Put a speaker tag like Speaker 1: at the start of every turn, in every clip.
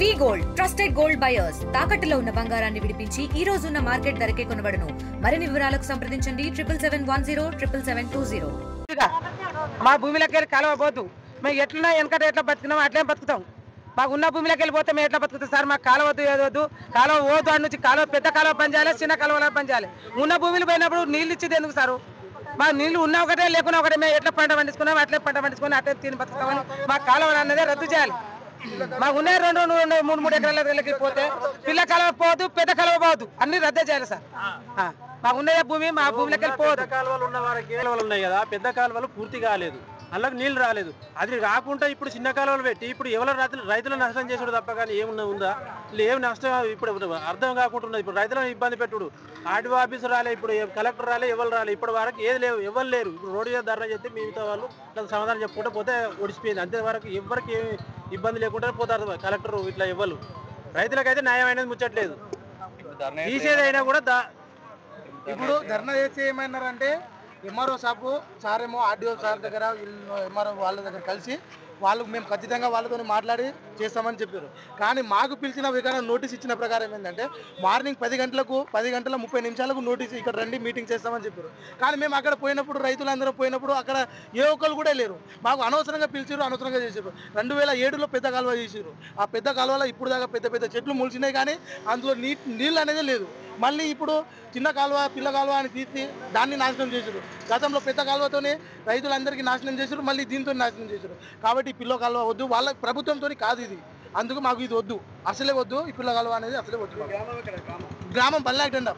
Speaker 1: వి gold trusted gold buyers తాకట్టులో ఉన్న బంగారాన్ని విడిపించి ఈ రోజు ఉన్న మార్కెట్ ధరకే కొనబడును. మరిన్ని వివరాలకు సంప్రదించండి 77107720.
Speaker 2: మా భూమిలోకి వెళ్ళి కాలువబోద్దు. మేము ఎట్లా వెనకట ఎట్లా బతుకున్నాం అట్లే బతుకుతాం. మాకు ఉన్న భూమిలోకి వెళ్ళిపోతే మేము ఎట్లా బతుకుతాం సార్? మాకు కాలువద్దు ఏదొద్దు, కాలువ పోదు అని నుంచి కాలువ పెద్ద కాలువ పనిచేయాలి, చిన్న కాలువలో పనిచేయాలి. ఉన్న భూమిలు పోయినప్పుడు నీళ్ళు ఇచ్చేది ఎందుకు సారు? మాకు నీళ్ళు ఉన్న ఒకటే లేకున్నా ఒకటే. మేము ఎట్లా పంట పండించుకున్నాం అట్లే పంట పండించుకొని అట్లే తిని బతుకుతామని మాకు కాలువ అనేది రద్దు చేయాలి. మాకు ఉన్నాయి 2-3 ఎకరాలకి పోతే పిల్ల కాలువ పోదు, పెద్ద కాలువ పోదు, అన్ని రద్దే చేయాలి సార్. మాకు ఉన్నదే భూమి, మా భూమిలోకి వెళ్ళిపోదు.
Speaker 3: కాలువలు ఉన్న వారికి కాలువలు ఉన్నాయి కదా, పెద్ద కాలువలు పూర్తి కాలేదు, అందులోకి నీళ్లు రాలేదు. అది రాకుండా ఇప్పుడు చిన్న కాలువలు పెట్టి ఇప్పుడు ఎవరు రైతులు నష్టం చేసుడు తప్ప కానీ ఏమున్నా ఉందా? ఏం నష్టం ఇప్పుడు అర్థం కాకుండా ఇప్పుడు రైతులను ఇబ్బంది పెట్టుడు. ఆర్డీఓ ఆఫీసర్ రాలే, ఇప్పుడు కలెక్టర్ రాలే, ఎవరు రాలే, ఇప్పటి వరకు ఏది లేవు, ఎవరు లేరు. ఇప్పుడు రోడ్డు మీద ధర్నా చేస్తే మిగతా వాళ్ళు సమాధానం చెప్పుకుంటే పోతే ఒడిసిపోయింది. అంతేవరకు ఎవరికి ఏమి ఇబ్బంది లేకుండా పోతారు కలెక్టర్ ఇట్లా ఎవరు. రైతులకైతే న్యాయం అనేది ముచ్చట్లేదు. తీసేదైనా కూడా
Speaker 4: ఇప్పుడు ధర్నా చేసి ఏమన్నారంటే ఎంఆర్ఓ షాపు సార్ ఏమో ఆర్డీఓ సార్ దగ్గర ఎంఆర్ఓ వాళ్ళ దగ్గర కలిసి మేము ఖచ్చితంగా వాళ్ళతో మాట్లాడి చేస్తామని చెప్పారు. కానీ మాకు పిలిచిన విధానం నోటీస్ ఇచ్చిన ప్రకారం ఏంటంటే మార్నింగ్ 10 గంటలకు 10:30 నోటీస్ ఇక్కడ రండి మీటింగ్ చేస్తామని చెప్పారు. కానీ మేము అక్కడ పోయినప్పుడు రైతులందరూ పోయినప్పుడు అక్కడ ఏ ఒక్కరు కూడా లేరు. మాకు అనవసరంగా పిలిచారు, అనవసరంగా చేశారు. 2007లో పెద్ద కాలువ చేసారు. ఆ పెద్ద కాలువలో ఇప్పుడు దాకా పెద్ద పెద్ద చెట్లు మొలిచినాయి కానీ అందులో నీళ్ళు అనేది లేదు. మళ్ళీ ఇప్పుడు చిన్న కాలువ పిల్ల కాలువ అని తీసి దాన్ని నాశనం చేశారు. గతంలో పెద్ద కాలువతోనే రైతులందరికీ నాశనం చేశారు, మళ్ళీ దీంతో నాశనం చేశారు. కాబట్టి ఈ పిల్ల కాలువ వద్దు, వాళ్ళ ప్రభుత్వంతో కాదు ఇది. అందుకు మాకు ఇది వద్దు, అసలే వద్దు. ఈ పిల్ల కాలువ అనేది అసలే వద్దు. గ్రామం బల్లాయిటండ.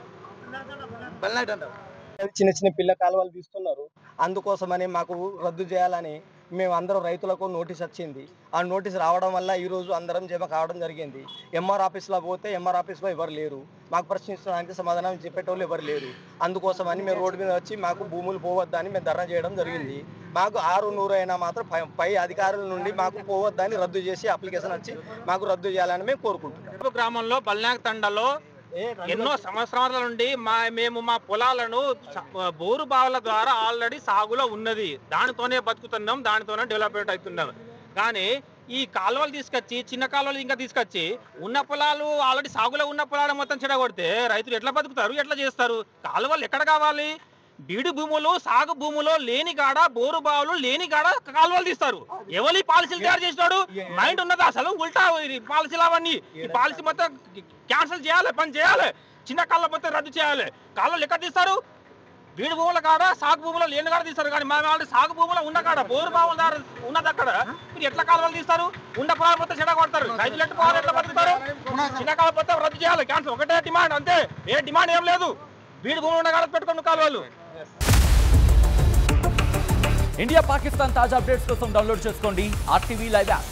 Speaker 5: చిన్న చిన్న పిల్ల కాలువలు తీస్తున్నారు. అందుకోసమని మాకు రద్దు చేయాలని మేము అందరం రైతులకు నోటీస్ వచ్చింది. ఆ నోటీస్ రావడం వల్ల ఈరోజు అందరం జమ కావడం జరిగింది. ఎంఆర్ ఆఫీస్లో పోతే ఎంఆర్ ఆఫీస్లో ఎవరు లేరు, మాకు ప్రశ్నించడానికి సమాధానం చెప్పేటోళ్ళు ఎవరు లేరు. అందుకోసమని మేము రోడ్డు మీద వచ్చి మాకు భూములు పోవద్దని మేము ధర్నా చేయడం జరిగింది. మాకు 600 అయినా మాత్రం పై అధికారుల నుండి మాకు పోవద్దని రద్దు చేసి అప్లికేషన్ వచ్చి మాకు రద్దు చేయాలని మేము కోరుకుంటున్నాం.
Speaker 3: గ్రామంలో బల్నాక్ తండలో ఎన్నో సంవత్సరాల నుండి మేము మా పొలాలను బోరు బావుల ద్వారా ఆల్రెడీ సాగులో ఉన్నది, దానితోనే బతుకుతున్నాం, దానితోనే డెవలప్మెంట్ అవుతున్నాం. కానీ ఈ కాలువలు తీసుకొచ్చి చిన్న కాలువలు ఇంకా తీసుకొచ్చి ఉన్న పొలాలు ఆల్రెడీ సాగులో ఉన్న పొలాలు మొత్తం చెడగొడితే రైతులు ఎట్లా బతుకుతారు, ఎట్లా చేస్తారు? కాలువలు ఎక్కడ కావాలి? బీడు భూములు సాగు భూములో లేని కాడ, బోరు బావులు లేని కాడ కాలువలు తీస్తారు. ఎవరి పాలసీలు తయారు చేసినాడు? మైండ్ ఉన్నది అసలు? ఉల్టా పాలసీలు అవన్నీ. ఈ పాలసీ మొత్తం క్యాన్సిల్ చేయాలి, పని చేయాలి. చిన్న కాలువ మొత్తం రద్దు చేయాలి. కాలువలు ఎక్కడ తీస్తారు? బీడు భూముల కాడ, సాగు భూములో లేని కాడ తీస్తారు. కానీ మేము ఆల్రెడీ సాగు భూములో ఉన్న కాడ, బోరు బావుల దారి ఉన్నది అక్కడ మీరు ఎట్లా కాలువలు తీస్తారు? ఉన్న పొలాలు మొత్తం చెడగొడతారు. రైతులు ఎట్లా పొలాలు ఎట్లా బతుకుతారు? చిన్న కాలువ మొత్తం రద్దు చేయాలి, క్యాన్సిల్. ఒకటే డిమాండ్, అంతే. ఏ డిమాండ్ ఏం లేదు. బీడు భూములు ఉన్న కాడ పెట్టుకున్న కాలువలు.
Speaker 6: ఇండియా పాకిస్తాన్ తాజా అప్డేట్స్ కోసం డౌన్లోడ్ చేసుకోండి RTV లైవ్ యాప్.